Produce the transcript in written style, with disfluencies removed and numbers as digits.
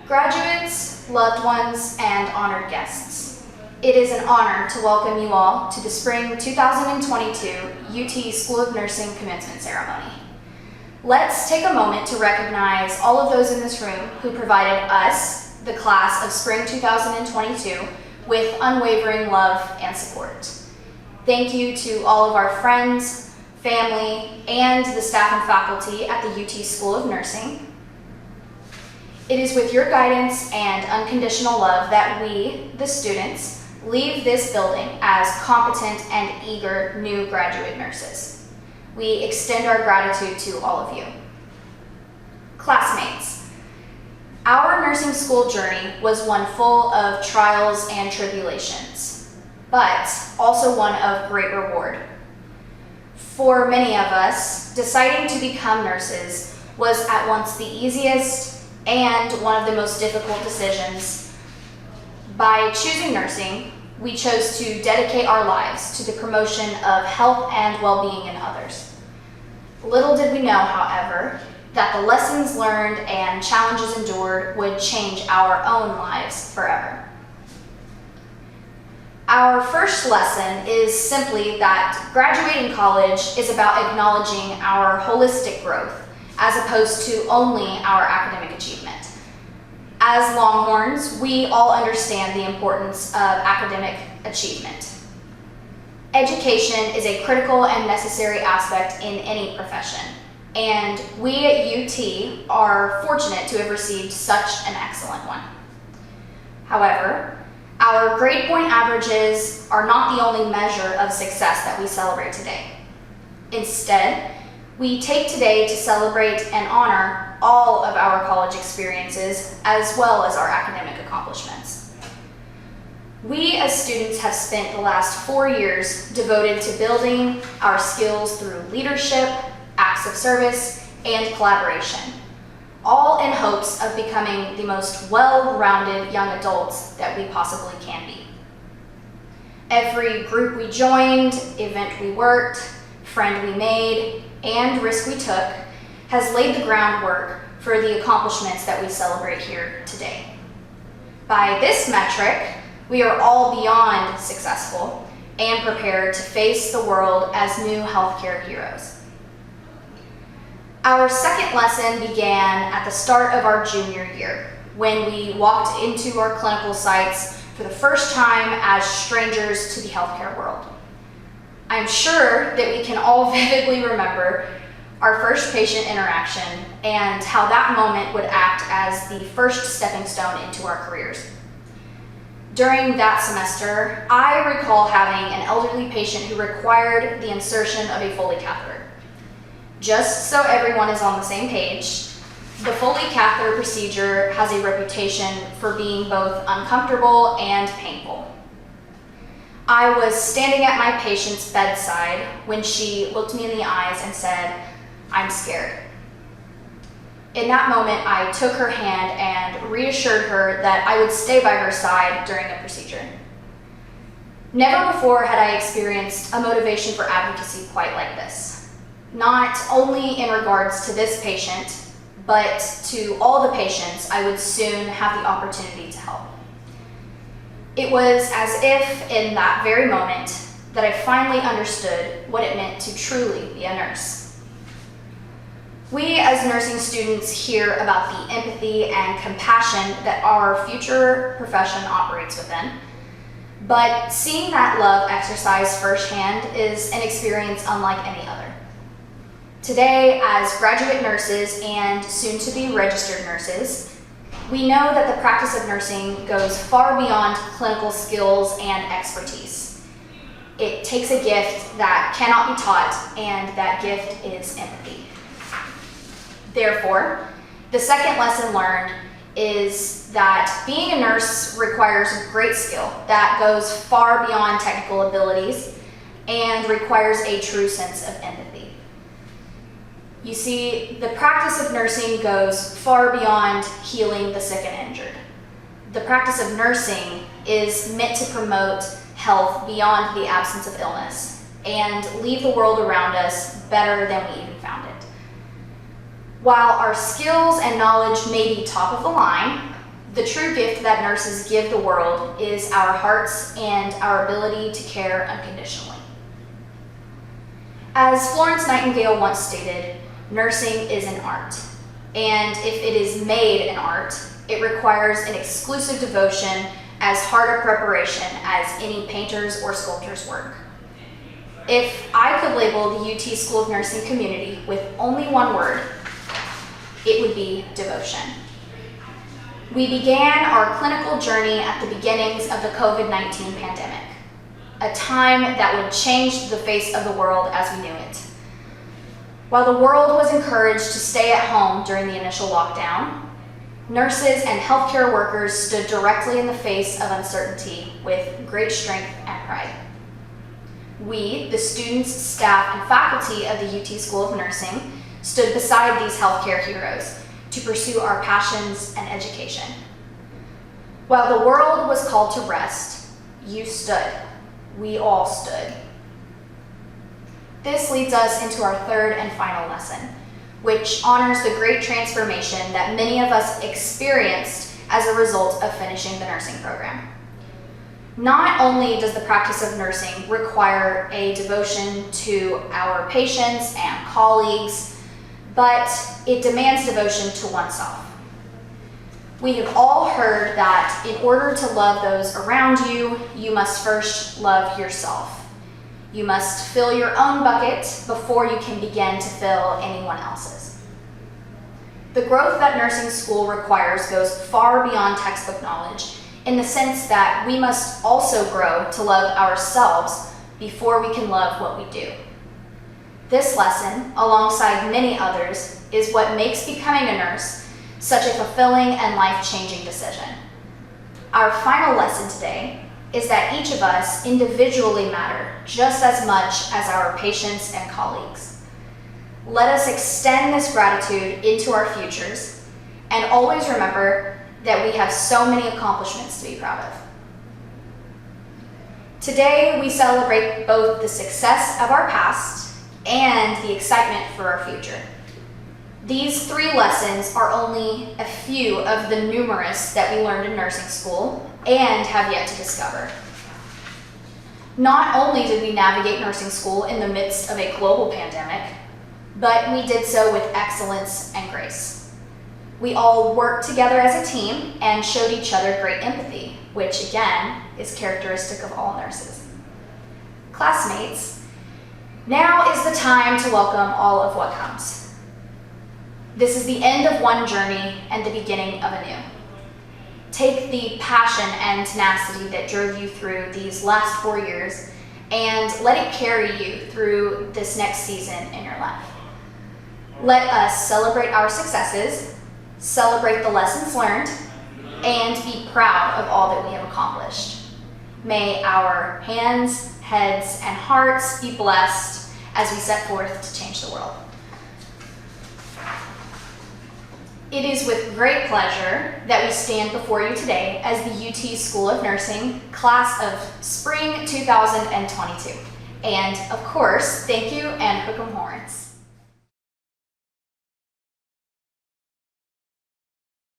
Graduates, loved ones, and honored guests, it is an honor to welcome you all to the Spring 2022 UT School of Nursing Commencement Ceremony. Let's take a moment to recognize all of those in this room who provided us, the class of Spring 2022, with unwavering love and support. Thank you to all of our friends, family, and the staff and faculty at the UT School of Nursing. It is with your guidance and unconditional love that we, the students, leave this building as competent and eager new graduate nurses. We extend our gratitude to all of you. Classmates, our nursing school journey was one full of trials and tribulations, but also one of great reward. For many of us, deciding to become nurses was at once the easiest and one of the most difficult decisions. By choosing nursing, we chose to dedicate our lives to the promotion of health and well-being in others. Little did we know, however, that the lessons learned and challenges endured would change our own lives forever. Our first lesson is simply that graduating college is about acknowledging our holistic growth as opposed to only our academic achievement. As Longhorns, we all understand the importance of academic achievement. Education is a critical and necessary aspect in any profession, and we at UT are fortunate to have received such an excellent one. However, our grade point averages are not the only measure of success that we celebrate today. Instead, we take today to celebrate and honor all of our college experiences as well as our academic accomplishments. We as students have spent the last 4 years devoted to building our skills through leadership, acts of service, and collaboration, all in hopes of becoming the most well-rounded young adults that we possibly can be. Every group we joined, event we worked, friend we made, and risk we took has laid the groundwork for the accomplishments that we celebrate here today. By this metric, we are all beyond successful and prepared to face the world as new healthcare heroes. Our second lesson began at the start of our junior year, when we walked into our clinical sites for the first time as strangers to the healthcare world. I'm sure that we can all vividly remember our first patient interaction and how that moment would act as the first stepping stone into our careers. During that semester, I recall having an elderly patient who required the insertion of a Foley catheter. Just so everyone is on the same page, the Foley catheter procedure has a reputation for being both uncomfortable and painful. I was standing at my patient's bedside when she looked me in the eyes and said, "I'm scared." In that moment, I took her hand and reassured her that I would stay by her side during the procedure. Never before had I experienced a motivation for advocacy quite like this, not only in regards to this patient, but to all the patients I would soon have the opportunity to help. It was as if, in that very moment, that I finally understood what it meant to truly be a nurse. We as nursing students hear about the empathy and compassion that our future profession operates within, but seeing that love exercised firsthand is an experience unlike any other. Today, as graduate nurses and soon to be registered nurses, we know that the practice of nursing goes far beyond clinical skills and expertise. It takes a gift that cannot be taught, and that gift is empathy. Therefore, the second lesson learned is that being a nurse requires great skill that goes far beyond technical abilities and requires a true sense of empathy. You see, the practice of nursing goes far beyond healing the sick and injured. The practice of nursing is meant to promote health beyond the absence of illness and leave the world around us better than we even found it. While our skills and knowledge may be top of the line, The true gift that nurses give the world is our hearts and our ability to care unconditionally. As Florence Nightingale once stated, nursing is an art, and if it is made an art, it requires an exclusive devotion as hard a preparation as any painter's or sculptor's work. If I could label the UT School of Nursing community with only one word, it would be devotion. We began our clinical journey at the beginnings of the COVID-19 pandemic, a time that would change the face of the world as we knew it. While the world was encouraged to stay at home during the initial lockdown, nurses and healthcare workers stood directly in the face of uncertainty with great strength and pride. We, the students, staff, and faculty of the UT School of Nursing, stood beside these healthcare heroes to pursue our passions and education. While the world was called to rest, you stood. We all stood. This leads us into our third and final lesson, which honors the great transformation that many of us experienced as a result of finishing the nursing program. Not only does the practice of nursing require a devotion to our patients and colleagues, but it demands devotion to oneself. We have all heard that in order to love those around you, you must first love yourself. You must fill your own bucket before you can begin to fill anyone else's. The growth that nursing school requires goes far beyond textbook knowledge, in the sense that we must also grow to love ourselves before we can love what we do. This lesson, alongside many others, is what makes becoming a nurse such a fulfilling and life-changing decision. Our final lesson today is that each of us individually matter just as much as our patients and colleagues. Let us extend this gratitude into our futures and always remember that we have so many accomplishments to be proud of. Today, we celebrate both the success of our past and the excitement for our future. These 3 lessons are only a few of the numerous that we learned in nursing school and have yet to discover. Not only did we navigate nursing school in the midst of a global pandemic, but we did so with excellence and grace. We all worked together as a team and showed each other great empathy, which again is characteristic of all nurses. Classmates, now is the time to welcome all of what comes. This is the end of one journey and the beginning of a new. Take the passion and tenacity that drove you through these last 4 years and let it carry you through this next season in your life. Let us celebrate our successes, celebrate the lessons learned, and be proud of all that we have accomplished. May our hands, heads, and hearts be blessed as we set forth to change the world. It is with great pleasure that we stand before you today as the UT School of Nursing, class of spring 2022. And of course, thank you and hook 'em horns.